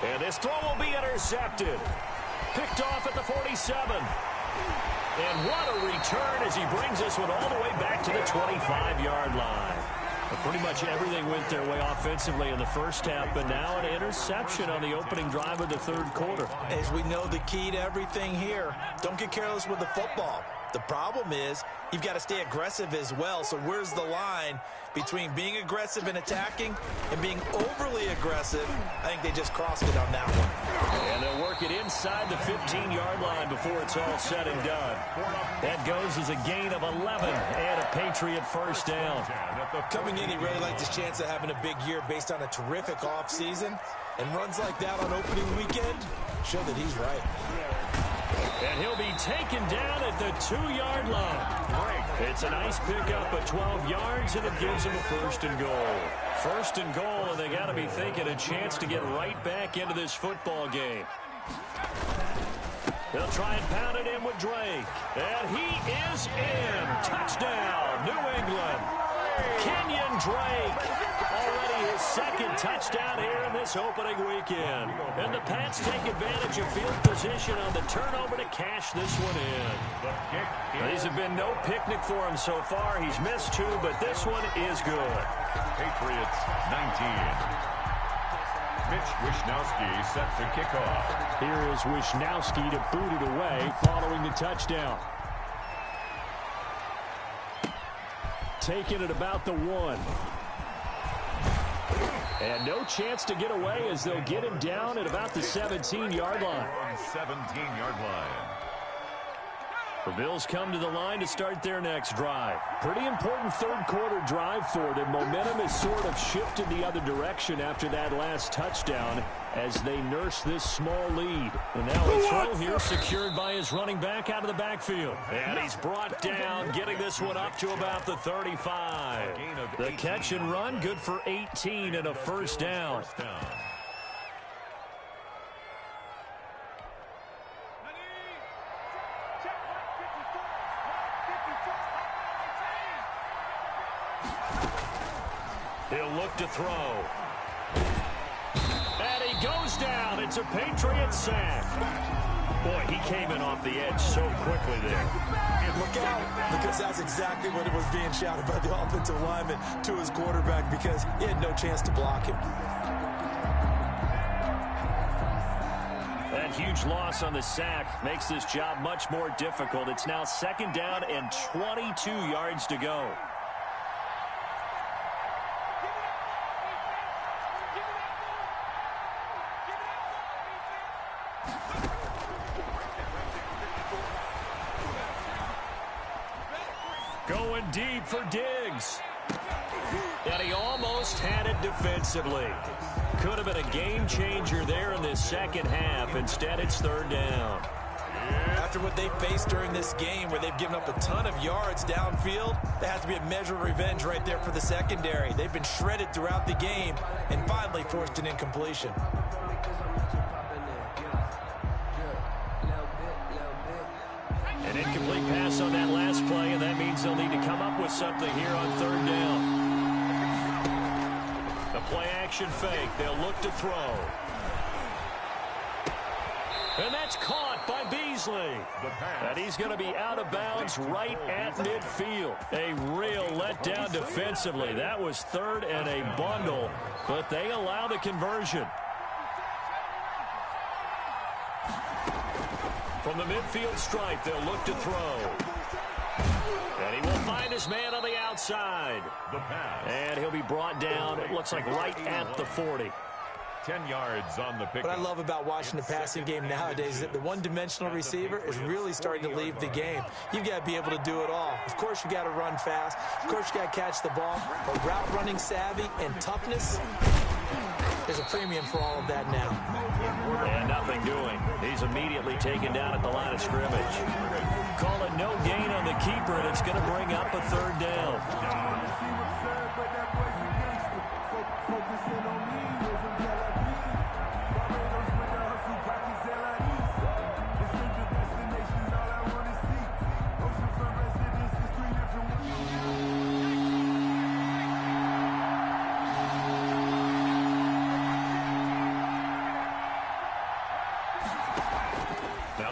And this throw will be intercepted. Picked off at the 47. And what a return as he brings this one all the way back to the 25-yard line. Pretty much everything went their way offensively in the first half, but now an interception on the opening drive of the third quarter. As we know, the key to everything here, don't get careless with the football. The problem is you've got to stay aggressive as well. So where's the line between being aggressive and attacking and being overly aggressive? I think they just crossed it on that one. And they'll work it inside the 15-yard line before it's all said and done. That goes as a gain of 11 and a Patriot first down. Coming in, he really liked his chance of having a big year based on a terrific offseason. And runs like that on opening weekend show that he's right. And he'll be taken down at the 2-yard line. It's a nice pickup of 12 yards, and it gives him a first and goal. First and goal, and they got to be thinking a chance to get right back into this football game. They'll try and pound it in with Drake. And he is in. Touchdown, New England. Kenyon Drake. Already his second touchdown here in this opening weekend. And the Pats take advantage of field position on the turnover to cash this one in. These have been no picnic for him so far. He's missed 2, but this one is good. Patriots 19. Mitch Wishnowsky set to kick off. Here is Wishnowsky to boot it away following the touchdown. Taking it about the 1. And no chance to get away as they'll get him down at about the 17-yard line. 17-yard line. The Bills come to the line to start their next drive. Pretty important third quarter drive for them. Momentum has sort of shifted the other direction after that last touchdown as they nurse this small lead. And now a throw here secured by his running back out of the backfield. And he's brought down, getting this one up to about the 35. The catch and run, good for 18 and a first down. He'll look to throw. And he goes down. It's a Patriot sack. Boy, he came in off the edge so quickly there. Look out, because that's exactly what it was being shouted by the offensive lineman to his quarterback because he had no chance to block him. That huge loss on the sack makes this job much more difficult. It's now second down and 22 yards to go. Going deep for Diggs. And he almost had it defensively. Could have been a game changer there in this second half. Instead, it's third down. After what they faced during this game where they've given up a ton of yards downfield, there has to be a measure of revenge right there for the secondary. They've been shredded throughout the game and finally forced an incompletion. An incomplete pass on that last play, and that means they'll need to come up with something here on third down. The play action fake. They'll look to throw. And that's caught by Beasley. And he's going to be out of bounds right at midfield. A real letdown defensively. That was third and a bundle, but they allow the conversion. From the midfield stripe, they'll look to throw. And he will find his man on the outside. And he'll be brought down, it looks like right at the 40. 10 yards on the pick. What I love about watching the passing game nowadays is that the one-dimensional receiver is really starting to leave the game. You've got to be able to do it all. Of course, you got to run fast. Of course, you got to catch the ball. But route running savvy and toughness, there's a premium for all of that now. And nothing doing. He's immediately taken down at the line of scrimmage. Call it no gain on the keeper, and it's going to bring up a third down.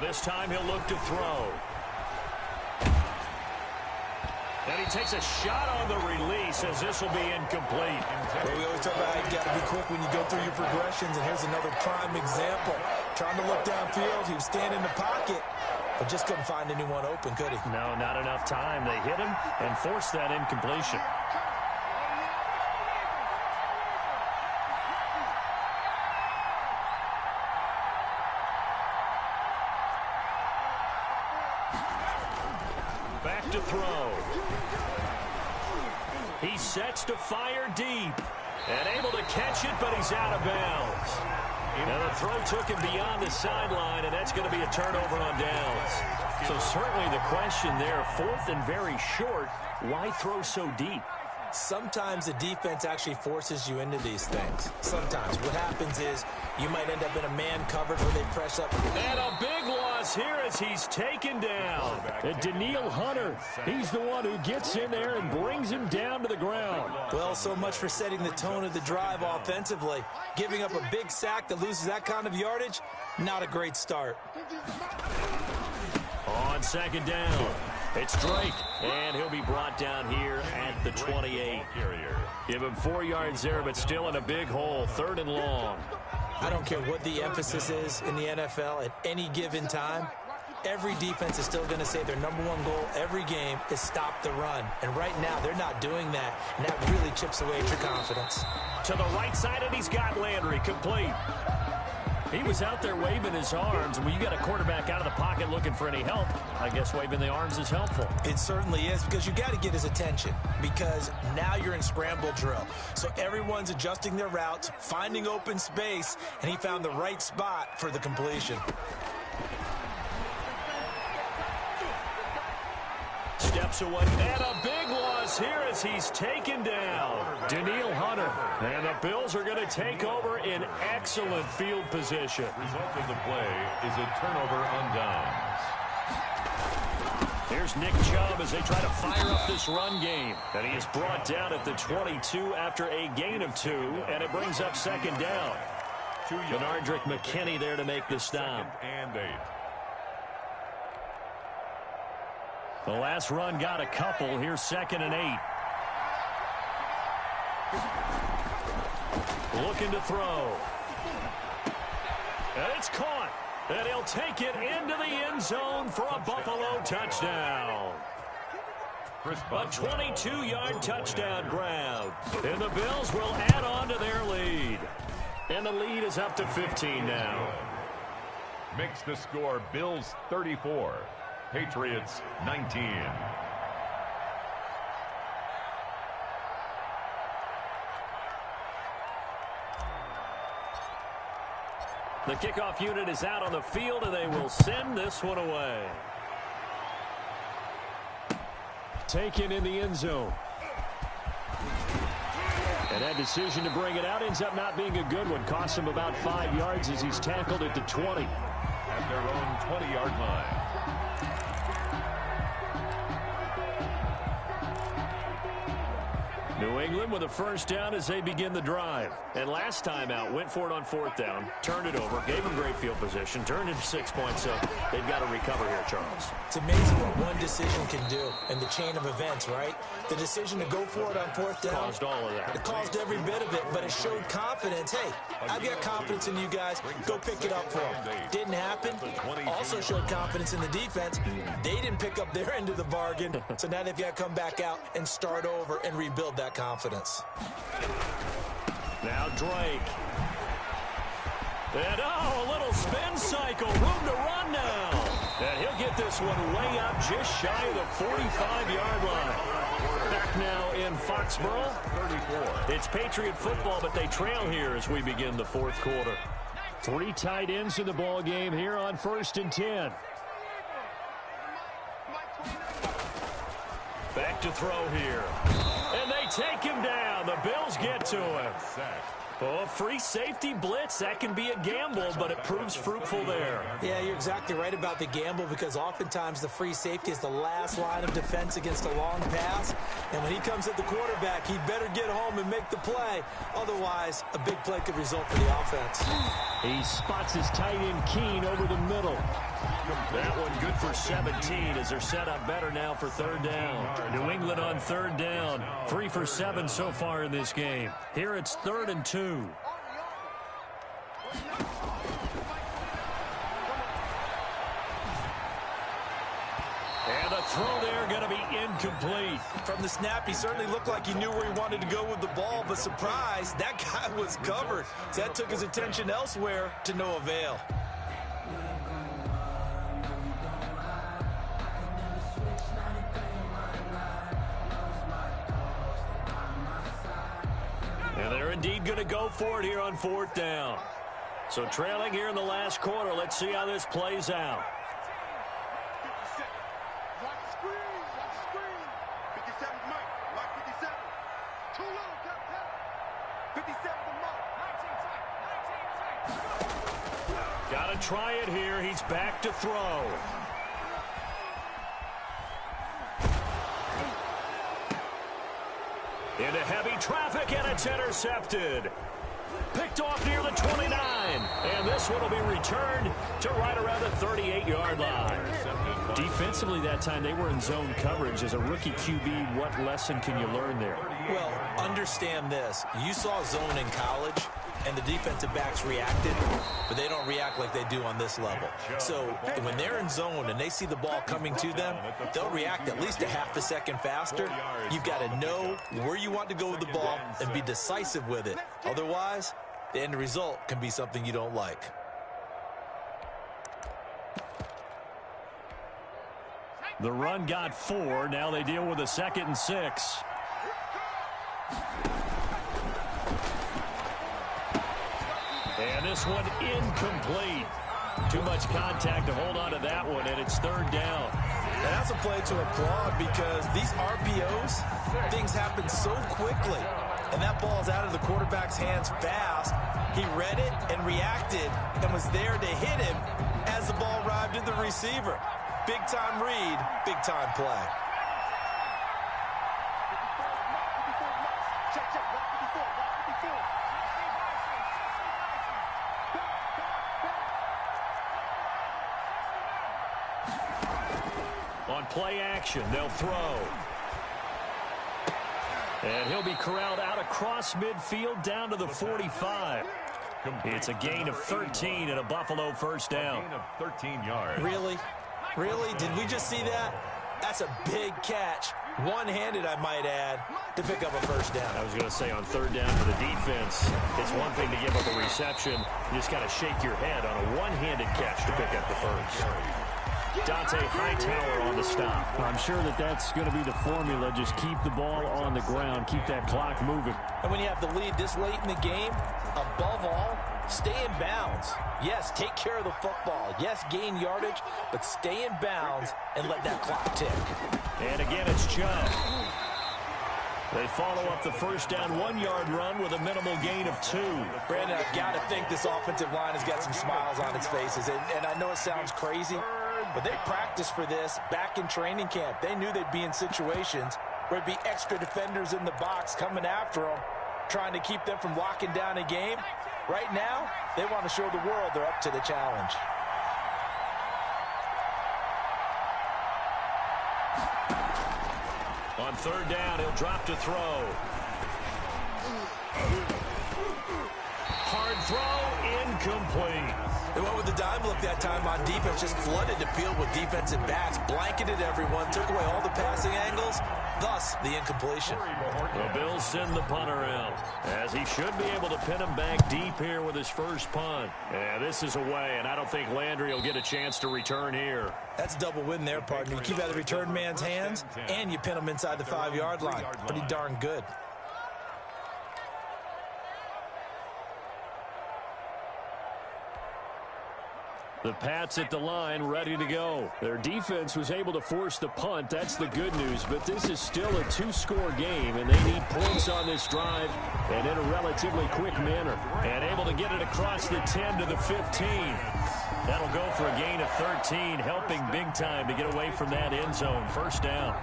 this time he'll look to throw. And he takes a shot on the release as this will be incomplete. Well, we always talk about how you got to be quick when you go through your progressions, and here's another prime example. Trying to look downfield, he was standing in the pocket, but just couldn't find anyone open, could he? No, not enough time. They hit him and forced that incompletion. Back to throw. He sets to fire deep. And able to catch it, but he's out of bounds. Now the throw took him beyond the sideline, and that's going to be a turnover on downs. So certainly the question there, 4th and very short, why throw so deep? Sometimes the defense actually forces you into these things. Sometimes. What happens is you might end up in a man coverage where they press up. And a big loss here as he's taken down. And Danielle Hunter, he's the one who gets in there and brings him down to the ground. Well, so much for setting the tone of the drive offensively. Giving up a big sack that loses that kind of yardage, not a great start. On second down, it's Drake, and he'll be brought down here at the 28. Give him 4 yards there, but still in a big hole, 3rd and long. I don't care what the emphasis is in the NFL at any given time. Every defense is still going to say their number 1 goal every game is stop the run. And right now, they're not doing that, and that really chips away at your confidence. To the right side, and he's got Landry complete. He was out there waving his arms, and when you got a quarterback out of the pocket looking for any help, I guess waving the arms is helpful. It certainly is, because you got to get his attention, because now you're in scramble drill. So everyone's adjusting their routes, finding open space, and he found the right spot for the completion. Steps away, and a big loss here as he's taken down. Danielle Hunter, and the Bills are going to take over in excellent field position. Result of the play is a turnover on downs. Here's Nick Chubb as they try to fire up this run game. And he is brought down at the 22 after a gain of 2, and it brings up 2nd down. Benardrick McKinney there to make the stop. 2nd and 8. The last run got a couple. Here's 2nd and 8. Looking to throw. And it's caught. And he'll take it into the end zone for a Buffalo touchdown. A 22-yard touchdown grab. And the Bills will add on to their lead. And the lead is up to 15 now. Makes the score Bills 34. Patriots 19. The kickoff unit is out on the field, and they will send this one away. Taken in the end zone. And that decision to bring it out ends up not being a good one. Costs him about 5 yards as he's tackled at the 20. At their own 20-yard line. New England with a first down as they begin the drive. And last time out, went for it on 4th down, turned it over, gave them great field position, turned into 6 points, so they've got to recover here, Charles. It's amazing what one decision can do in the chain of events, right? The decision to go for it on 4th down. Caused all of that. It caused every bit of it, but it showed confidence. Hey, I've got confidence in you guys. Go pick it up for them. Didn't happen. Also showed confidence in the defense. They didn't pick up their end of the bargain, so now they've got to come back out and start over and rebuild that confidence. Now Drake. And a little spin cycle. Room to run now. And he'll get this one way up just shy of the 45-yard line. Back now in Foxborough. 34. It's Patriot football, but they trail here as we begin the 4th quarter. 3 tight ends in the ball game here on 1st and 10. Back to throw here. And they take him down. The Bills get to him. Oh, free safety blitz. That can be a gamble, but it proves fruitful there. Yeah, you're exactly right about the gamble because oftentimes the free safety is the last line of defense against a long pass. And when he comes at the quarterback, he better get home and make the play. Otherwise, a big play could result for the offense. He spots his tight end Keene over the middle. That one good for 17 as they're set up better now for third down. New England on third down. 3 for 7 so far in this game. Here it's 3rd and 2. And the throw there going to be incomplete. From the snap, he certainly looked like he knew where he wanted to go with the ball, but surprise, that guy was covered. So that took his attention elsewhere to no avail. And they're indeed going to go for it here on 4th down. So trailing here in the last quarter. Let's see how this plays out. Got to try it here. He's back to throw. Into heavy traffic, and it's intercepted. Picked off near the 29. And this one will be returned to right around the 38-yard line. Defensively that time, they were in zone coverage. As a rookie QB, what lesson can you learn there? Well, understand this. You saw zone in college, and the defensive backs reacted, but they don't react like they do on this level. So when they're in zone and they see the ball coming to them, they'll react at least a half a second faster. You've got to know where you want to go with the ball and be decisive with it. Otherwise, the end result can be something you don't like. The run got 4. Now they deal with a 2nd and 6. And this one incomplete. Too much contact to hold on to that one, and it's 3rd down. And that's a play to applaud because these RPOs, things happen so quickly. And that ball's out of the quarterback's hands fast. He read it and reacted and was there to hit him as the ball arrived at the receiver. Big-time read, big-time play. On play action, they'll throw. And he'll be corralled out across midfield down to the 45. It's a gain of 13 and a Buffalo first down. Gain of 13 yards. Really? Really? Did we just see that? That's a big catch. One-handed, I might add, to pick up a first down. I was going to say on 3rd down for the defense, it's one thing to give up a reception. You just got to shake your head on a one-handed catch to pick up the first. Dante Hightower on the stop. I'm sure that's going to be the formula. Just keep the ball on the ground. Keep that clock moving. And when you have the lead this late in the game, above all, stay in bounds. Yes, take care of the football. Yes, gain yardage, but stay in bounds and let that clock tick. And again, it's Chubb. They follow up the first down 1-yard run with a minimal gain of 2. Brandon, I've got to think this offensive line has got some smiles on its faces. And I know it sounds crazy, but they practiced for this back in training camp. They knew they'd be in situations where there'd be extra defenders in the box coming after them, trying to keep them from locking down a game. Right now, they want to show the world they're up to the challenge. On 3rd down, he'll drop to throw. Hard throw, incomplete. They went with the dime look that time on defense, just flooded the field with defensive backs, blanketed everyone, took away all the passing angles, thus the incompletion. The Bills send the punter out, as he should be able to pin him back deep here with his first punt. Yeah, this is away, and I don't think Landry will get a chance to return here. That's a double win there, partner. You keep out of the return man's hands, and you pin him inside the 5-yard line. Pretty darn good. The Pats at the line, ready to go. Their defense was able to force the punt. That's the good news, but this is still a two-score game, and they need points on this drive and in a relatively quick manner. And able to get it across the 10 to the 15. That'll go for a gain of 13, helping big time to get away from that end zone. First down.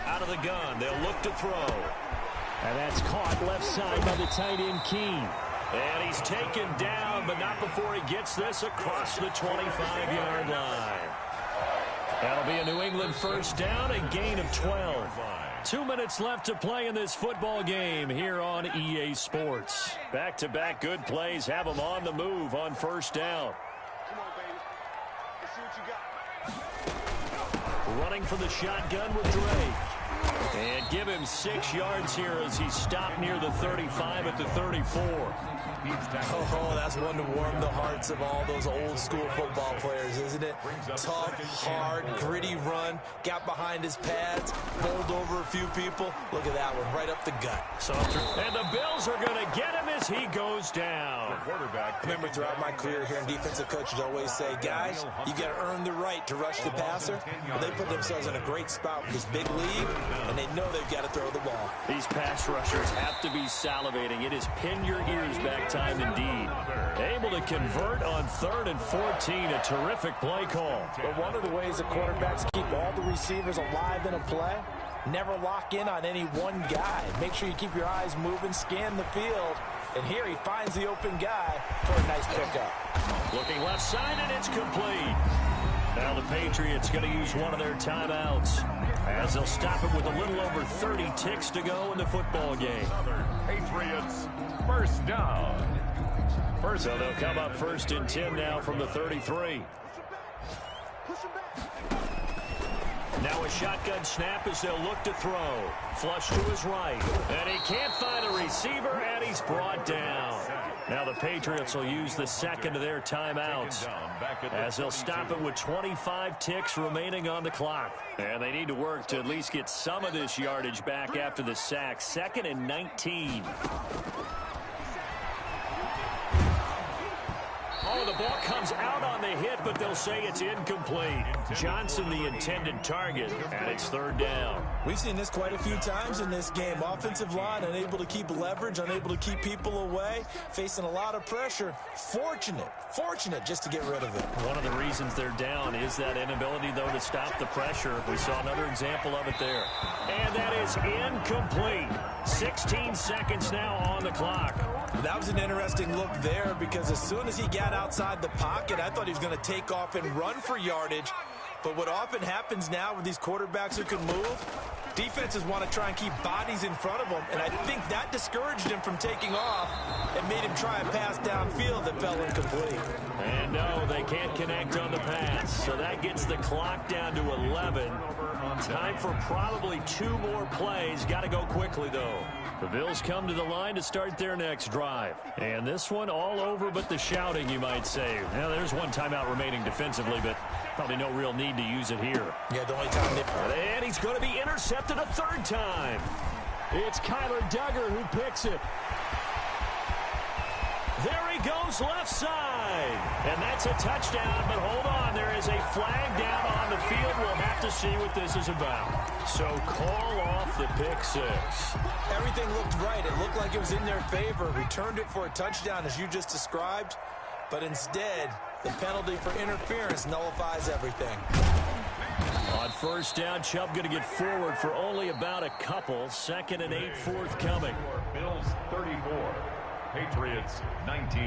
Out of the gun, they'll look to throw. And that's caught left side by the tight end, Keene. And he's taken down, but not before he gets this across the 25-yard line. That'll be a New England first down, a gain of 12. 2 minutes left to play in this football game here on EA Sports. Back-to-back good plays have them on the move on first down. Come on, baby. Let's see what you got. Running for the shotgun with Drake. And give him 6 yards here as he's stopped near the 35 at the 34. Oh, that's one to warm the hearts of all those old school football players, isn't it? Tough, hard, gritty run, got behind his pads, bowled over a few people. Look at that one, right up the gut. And the Bills are going to get him as he goes down. I remember throughout my career here in defensive coaches always say, guys, you got to earn the right to rush the passer. Well, they put themselves in a great spot with this big lead, and they know they've got to throw the ball. These pass rushers have to be salivating. It is pin your ears back time indeed. Able to convert on 3rd and 14. A terrific play call. But one of the ways the quarterbacks keep all the receivers alive in a play, never lock in on any one guy. Make sure you keep your eyes moving, scan the field. And here he finds the open guy for a nice pickup. Looking left side, and it's complete. Now the Patriots going to use one of their timeouts as they'll stop it with a little over 30 ticks to go in the football game. Patriots first down. So they'll come up 1st and 10 now from the 33. Now a shotgun snap as they'll look to throw. Flush to his right. And he can't find a receiver, and he's brought down. Now the Patriots will use the second of their timeouts as they'll stop it with 25 ticks remaining on the clock. And they need to work to at least get some of this yardage back after the sack. 2nd and 19. Oh, the ball comes out on the hit, but they'll say it's incomplete. Johnson, the intended target, and it's 3rd down. We've seen this quite a few times in this game. Offensive line unable to keep leverage, unable to keep people away, facing a lot of pressure. Fortunate just to get rid of it. One of the reasons they're down is that inability, though, to stop the pressure. We saw another example of it there. And that is incomplete. 16 seconds now on the clock. That was an interesting look there because as soon as he got outside the pocket, I thought he was going to take off and run for yardage. But what often happens now with these quarterbacks who can move, defenses want to try and keep bodies in front of them, and I think that discouraged him from taking off and made him try a pass downfield that fell incomplete. And no, they can't connect on the pass, so that gets the clock down to 11. Time for probably 2 more plays. Got to go quickly, though. The Bills come to the line to start their next drive. And this one all over but the shouting, you might say. Now, there's one timeout remaining defensively, but probably no real need to use it here. Yeah, the only time And he's going to be intercepted a 3rd time. It's Kyler Duggar who picks it. There he goes left side. And that's a touchdown, but hold on. There is a flag down on the field. We'll have to see what this is about. So call off the pick 6. Everything looked right. It looked like it was in their favor. Returned it for a touchdown, as you just described. But instead, the penalty for interference nullifies everything. On first down, Chubb going to get forward for only about a couple. 2nd and 8 forthcoming. Bills 34, Patriots 19.